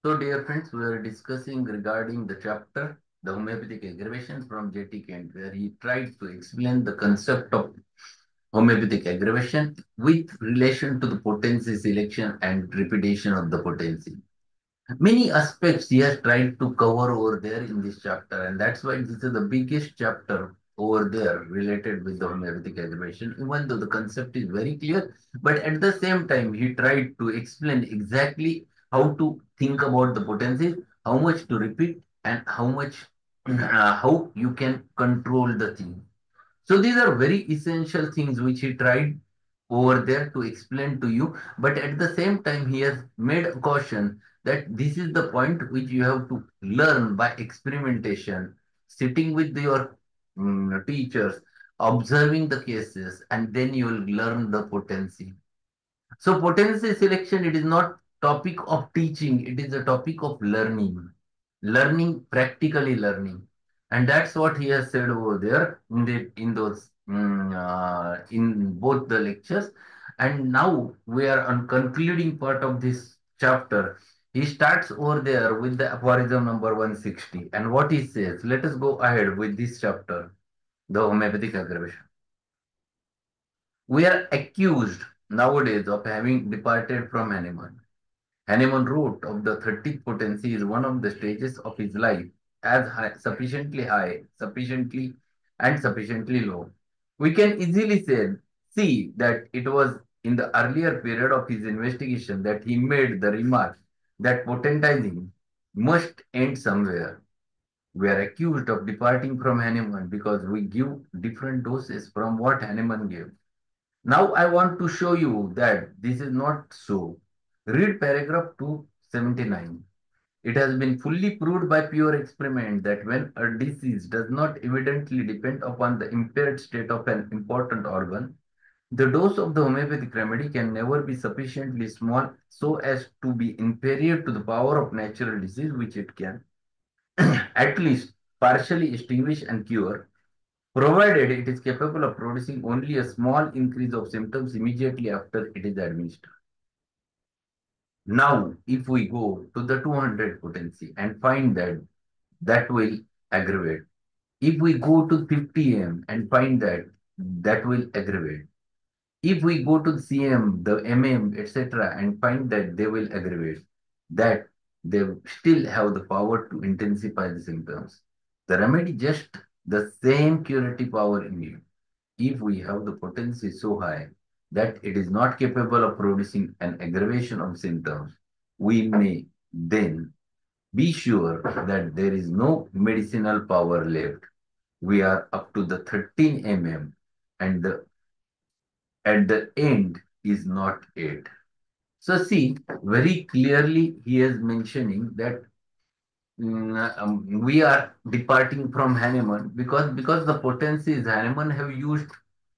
So, dear friends, we are discussing regarding the chapter, the homeopathic aggravation from J.T. Kent, where he tried to explain the concept of homeopathic aggravation with relation to the potency selection and repetition of the potency. Many aspects he has tried to cover over there in this chapter, and that's why this is the biggest chapter over there related with the homeopathic aggravation, even though the concept is very clear. But at the same time, he tried to explain exactly how to think about the potencies, how much to repeat, and how you can control the thing. So these are very essential things which he tried over there to explain to you. But at the same time, he has made a caution that this is the point which you have to learn by experimentation, sitting with your teachers, observing the cases, and then you will learn the potency. So potency selection, it is not topic of teaching, it is a topic of learning, learning, practically learning. And that's what he has said over there in both the lectures. And now we are on concluding part of this chapter. He starts over there with the aphorism number 160. And what he says, let us go ahead with this chapter, the homeopathic aggravation. We are accused nowadays of having departed from Hahnemann. Hahnemann wrote of the 30th potency is one of the stages of his life as high, sufficiently low. We can easily see that it was in the earlier period of his investigation that he made the remark that potentizing must end somewhere. We are accused of departing from Hahnemann because we give different doses from what Hahnemann gave. Now I want to show you that this is not so. Read paragraph 279. It has been fully proved by pure experiment that when a disease does not evidently depend upon the impaired state of an important organ, the dose of the homeopathic remedy can never be sufficiently small so as to be inferior to the power of natural disease which it can at least partially extinguish and cure, provided it is capable of producing only a small increase of symptoms immediately after it is administered. Now, if we go to the 200 potency and find that that will aggravate, if we go to 50 m and find that that will aggravate, if we go to CM, the MM, etc., and find that they will aggravate, that they still have the power to intensify the symptoms. The remedy just the same curative power in you. If we have the potency so high that it is not capable of producing an aggravation of symptoms, we may then be sure that there is no medicinal power left. We are up to the 13 mm and at the end is not it. So see, very clearly he is mentioning that we are departing from Hahnemann because the potencies Hahnemann have used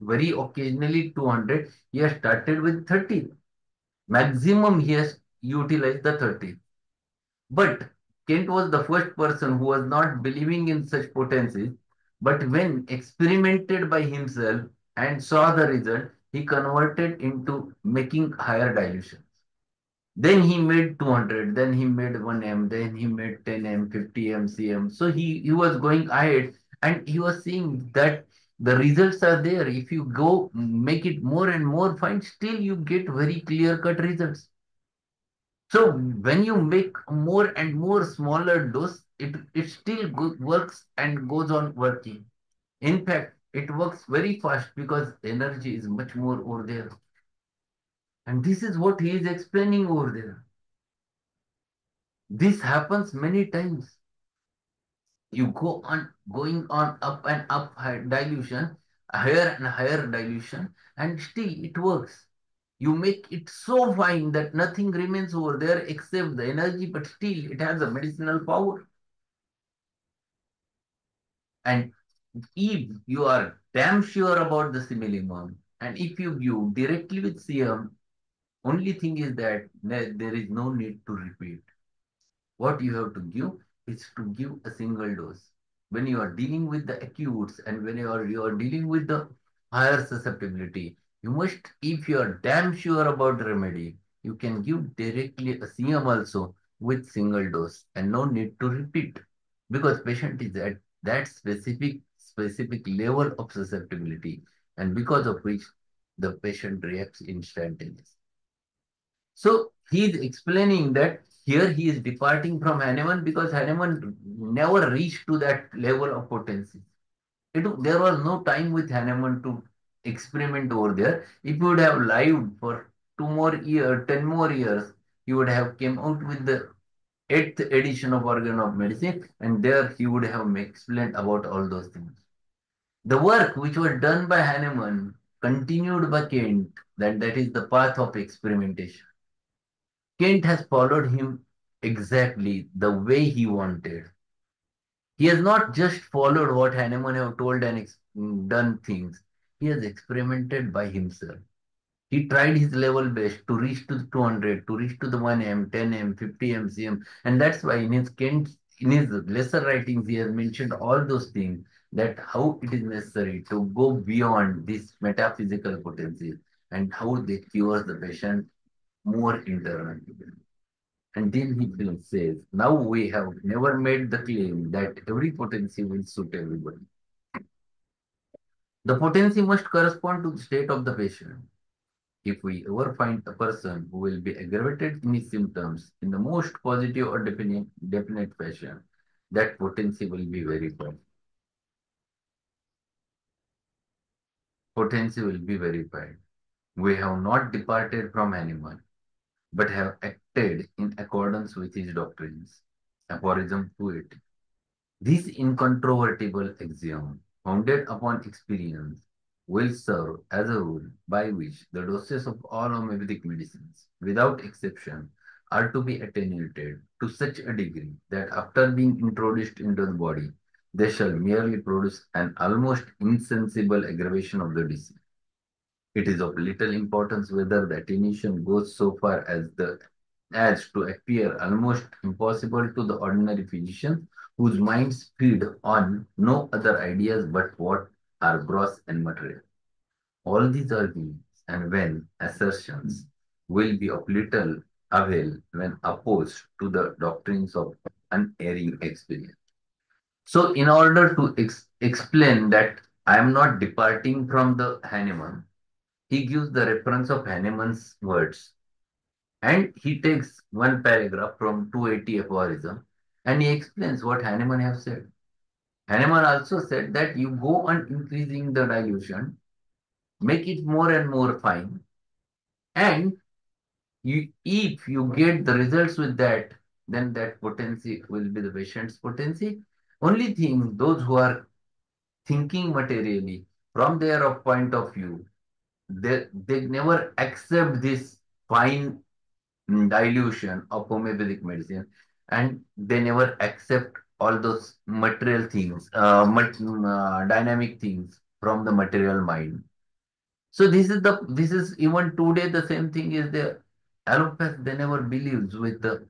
very occasionally 200. He has started with 30. Maximum he has utilized the 30. But Kent was the first person who was not believing in such potencies. But when experimented by himself and saw the result, he converted into making higher dilution. Then he made 200, then he made 1 m, then he made 10 m, 50 m, cm. So he was going ahead and he was seeing that the results are there. If you go make it more and more fine, still you get very clear cut results. So when you make more and more smaller dose, it still works and goes on working. In fact, it works very fast because energy is much more over there. And this is what he is explaining over there. This happens many times. You go on going on up and up dilution, higher and higher dilution, and still it works. You make it so fine that nothing remains over there except the energy, but still it has a medicinal power. And if you are damn sure about the similimum, and if you view directly with CM, only thing is that there is no need to repeat. What you have to give is to give a single dose. When you are dealing with the acutes and when you are dealing with the higher susceptibility, you must, if you are damn sure about the remedy, you can give directly a CM also. with single dose and no need to repeat because patient is at that specific level of susceptibility and because of which the patient reacts instantaneously. So he is explaining that here he is departing from Hahnemann because Hahnemann never reached to that level of potency. There was no time with Hahnemann to experiment over there. If you would have lived for 2 more years, 10 more years, he would have came out with the eighth edition of Organ of Medicine, and there he would have explained about all those things. The work which was done by Hahnemann continued by Kent, that is the path of experimentation. Kent has followed him exactly the way he wanted. He has not just followed what Hahnemann have told and done things. He has experimented by himself. He tried his level best to reach to the 200, to reach to the 1M, 10M, 50 MCM. And that's why in his lesser writings, he has mentioned all those things that how it is necessary to go beyond this metaphysical potency and how they cure the patient more internally. And then he says, now we have never made the claim that every potency will suit everybody. The potency must correspond to the state of the patient. If we ever find a person who will be aggravated in his symptoms in the most positive or definite fashion, that potency will be verified. Potency will be verified. We have not departed from anyone, but have acted in accordance with his doctrines. Aphorism 280. This incontrovertible axiom, founded upon experience, will serve as a rule by which the doses of all homeopathic medicines, without exception, are to be attenuated to such a degree that after being introduced into the body, they shall merely produce an almost insensible aggravation of the disease. It is of little importance whether the attenuation goes so far as to appear almost impossible to the ordinary physician whose minds feed on no other ideas but what are gross and material. All these arguments and when assertions will be of little avail when opposed to the doctrines of unerring experience. So, in order to explain that I am not departing from the Hahnemann, he gives the reference of Hahnemann's words and he takes one paragraph from 280 aphorism and he explains what Hahnemann have said. Hahnemann also said that you go on increasing the dilution, make it more and more fine, and if you get the results with that, then that potency will be the patient's potency. Only thing, those who are thinking materially from their point of view, they never accept this fine dilution of homeopathic medicine and they never accept all those material things, dynamic things from the material mind. So this is even today the same thing is the allopath, they never believes with the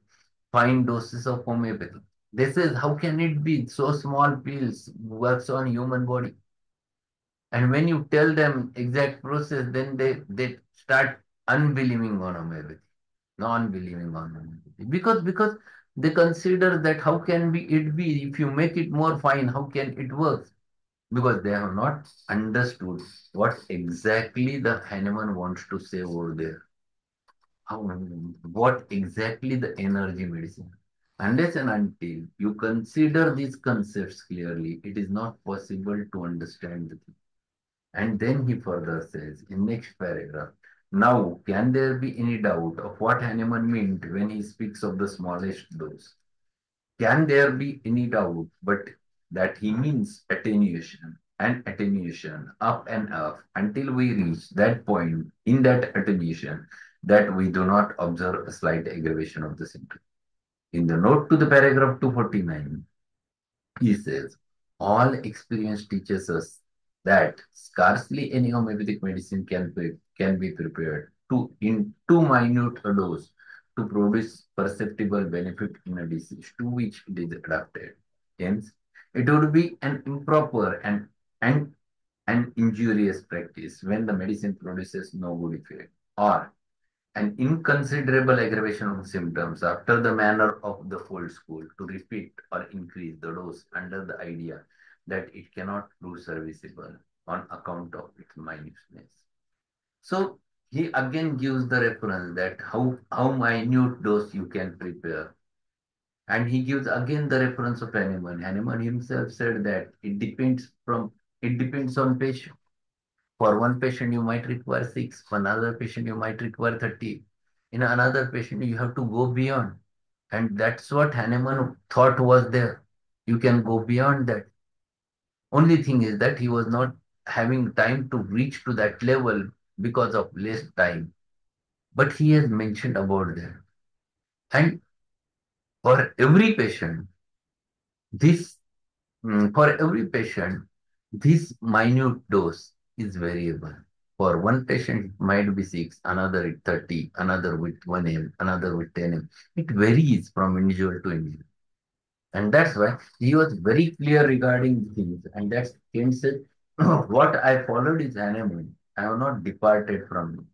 fine doses of homeopathy. They says, how can it be so small pills works on human body? And when you tell them exact process, then they start unbelieving on homeopathy, non-believing on homeopathy. Because they consider that how can it be if you make it more fine, how can it work? Because they have not understood what exactly the Hahnemann wants to say over there. How, what exactly the energy medicine. Unless and until you consider these concepts clearly, it is not possible to understand the thing. And then he further says in next paragraph, now can there be any doubt of what Hahnemann meant when he speaks of the smallest dose? Can there be any doubt but that he means attenuation and attenuation up and up until we reach that point in that attenuation that we do not observe a slight aggravation of the symptom. In the note to the paragraph 249, he says, all experience teaches us that scarcely any homeopathic medicine can be prepared to in too minute a dose to produce perceptible benefit in a disease to which it is adapted. Hence, it would be an improper and an injurious practice when the medicine produces no good effect, or An inconsiderable aggravation of symptoms after the manner of the old school to repeat or increase the dose under the idea that it cannot prove serviceable on account of its minuteness. So he again gives the reference that how minute dose you can prepare. And he gives again the reference of Hahnemann. Hahnemann himself said that it depends on patient. For one patient, you might require 6. For another patient, you might require 30. In another patient, you have to go beyond. And that's what Hahnemann thought was there. You can go beyond that. Only thing is that he was not having time to reach to that level because of less time. But he has mentioned about that. And for every patient, this for every patient, this minute dose is variable. For one patient, it might be 6, another at 30, another with 1 m, another with 10 m. It varies from individual to individual. And that's why he was very clear regarding the things. And that's Kent said, what I followed is Hahnemann. I have not departed from it.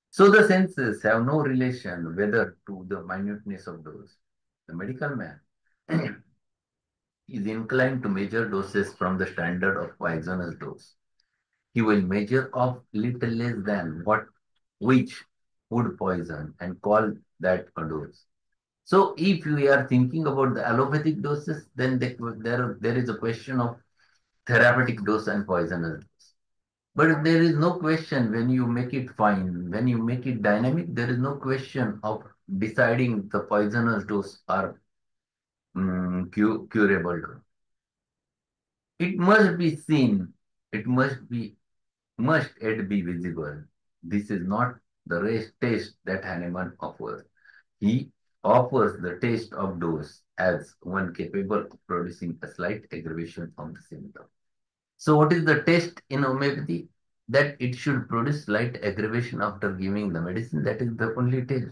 So the senses have no relation whether to the minuteness of dose. The medical man is inclined to measure doses from the standard of poisonous dose. He will measure off little less than what which would poison and call that a dose. So if we are thinking about the allopathic doses, then there is a question of therapeutic dose and poisonous dose. But there is no question when you make it fine, when you make it dynamic, there is no question of deciding the poisonous dose or curable dose. It must be seen, it must yet be visible. This is not the race taste that Hahnemann offers. He offers the taste of dose as one capable of producing a slight aggravation of the symptom. So what is the taste in homeopathy? That it should produce slight aggravation after giving the medicine. That is the only taste.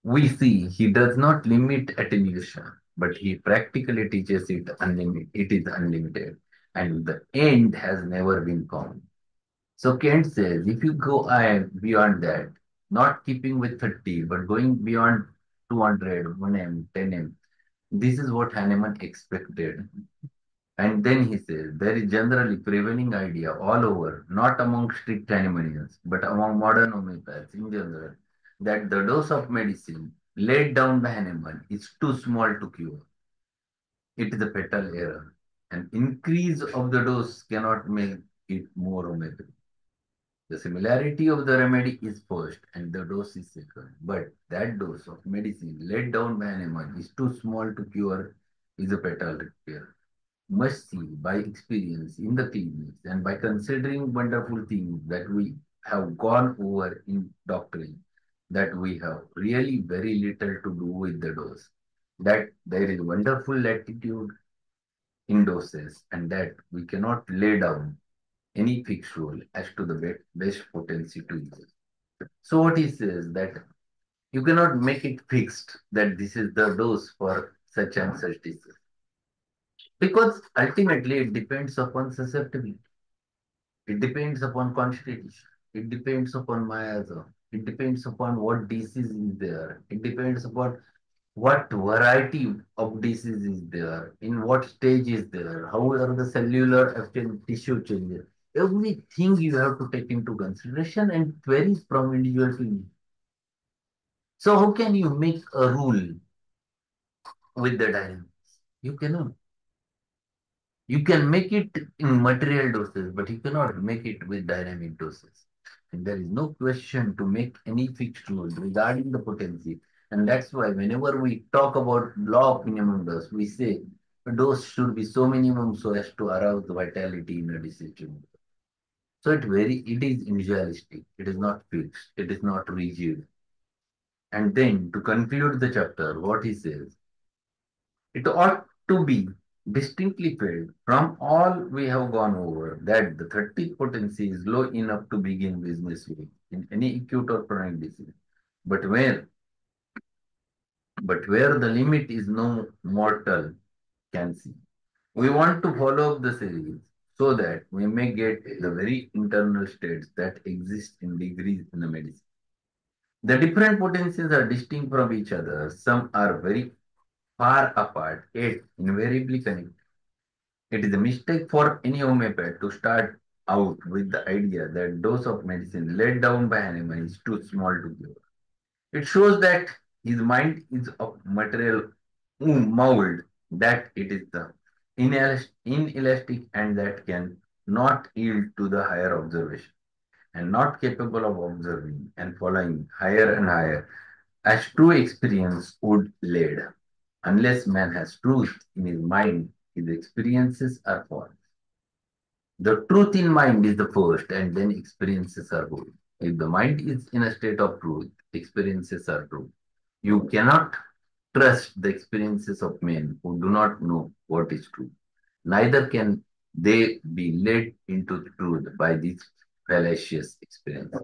We see he does not limit attenuation, but he practically teaches it unlimited. It is unlimited, and the end has never been found. So Kent says, if you go beyond that, not keeping with 30, but going beyond 200, 1 m, 10 m, this is what Hahnemann expected. And then he says, there is generally prevailing idea all over, not among strict Hahnemannians, but among modern homeopaths in general, that the dose of medicine laid down by Hahnemann is too small to cure. It is a fatal error. An increase of the dose cannot make it more homeopathic. The similarity of the remedy is first and the dose is second. But that dose of medicine laid down by Hahnemann is too small to cure is a fatal error. Must see by experience in the clinics and by considering wonderful things that we have gone over in doctrine, that we have really very little to do with the dose, that there is wonderful latitude in doses and that we cannot lay down any fixed rule as to the best potency to use. So what he says that you cannot make it fixed that this is the dose for such and such disease. Because ultimately it depends upon susceptibility. It depends upon constitution. It depends upon miasm. It depends upon what disease is there. It depends upon what variety of disease is there, in what stage is there, how are the cellular tissue changes. Everything you have to take into consideration and it varies from individual to individual. So how can you make a rule with the dynamics? You cannot. You can make it in material doses, but you cannot make it with dynamic doses. And there is no question to make any fixed rule regarding the potency. And that's why whenever we talk about law of minimum dose, we say a dose should be so minimum so as to arouse the vitality in a disease tumor. So it is individualistic. It is not fixed. It is not rigid. And then to conclude the chapter, what he says, it ought to be distinctly felt from all we have gone over that the 30th potency is low enough to begin business with in any acute or chronic disease. But where the limit is no mortal can see. We want to follow up the series so that we may get the very internal states that exist in degrees in the medicine. The different potencies are distinct from each other. Some are very far apart, yet invariably connected. It is a mistake for any homeopath to start out with the idea that dose of medicine laid down by Hahnemann is too small to give. It shows that his mind is of material mold, that it is the inelastic and that can not yield to the higher observation and not capable of observing and following higher and higher as true experience would lead. Unless man has truth in his mind, his experiences are false. The truth in mind is the first, and then experiences are good. If the mind is in a state of truth, experiences are true. You cannot trust the experiences of men who do not know what is true. Neither can they be led into truth by these fallacious experiences.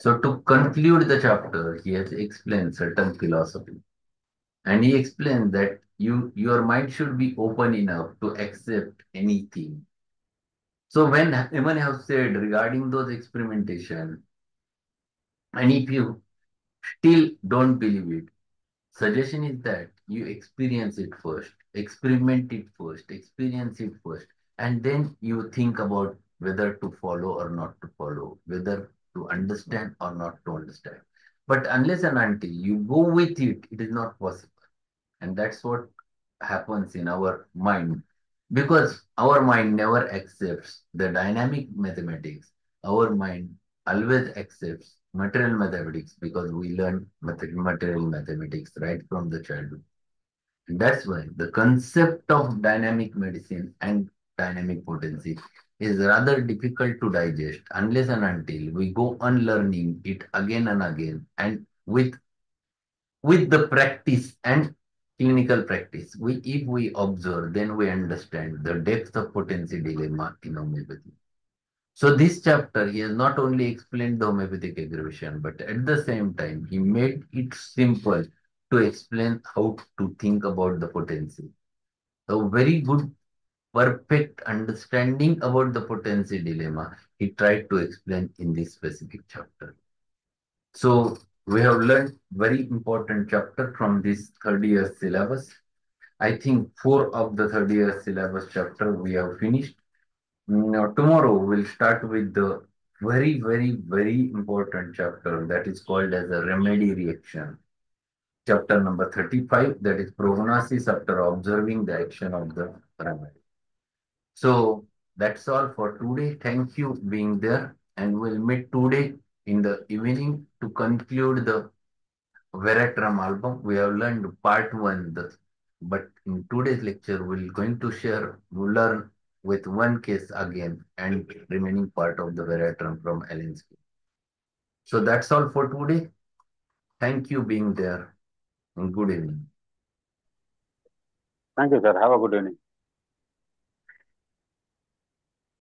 So, to conclude the chapter, he has explained certain philosophy. And he explained that your mind should be open enough to accept anything. So when Eman have said regarding those experimentation, and if you still don't believe it, suggestion is that you experience it first, experiment it first, experience it first, and then you think about whether to follow or not to follow, whether to understand or not to understand. But unless and until you go with it, it is not possible. And that's what happens in our mind because our mind never accepts the dynamic mathematics. Our mind always accepts material mathematics because we learn material mathematics right from the childhood. And that's why the concept of dynamic medicine and dynamic potency is rather difficult to digest unless and until we go on learning it again and again and with the practice and clinical practice, if we observe, then we understand the depth of potency dilemma in homeopathy. So this chapter, he has not only explained the homeopathic aggravation, but at the same time, he made it simple to explain how to think about the potency. A very good, perfect understanding about the potency dilemma, he tried to explain in this specific chapter. So we have learned very important chapter from this third year syllabus. I think four of the third year syllabus chapter we have finished. Now tomorrow we'll start with the very important chapter that is called as a remedy reaction. Chapter number 35, that is prognosis after observing the action of the remedy. So that's all for today. Thank you being there, and we'll meet today in the evening to conclude the Veratram album. We have learned part one, but in today's lecture, we'll learn with one case again and remaining part of the Veratram from Alinsky. So that's all for today. Thank you being there and good evening. Thank you, sir. Have a good evening.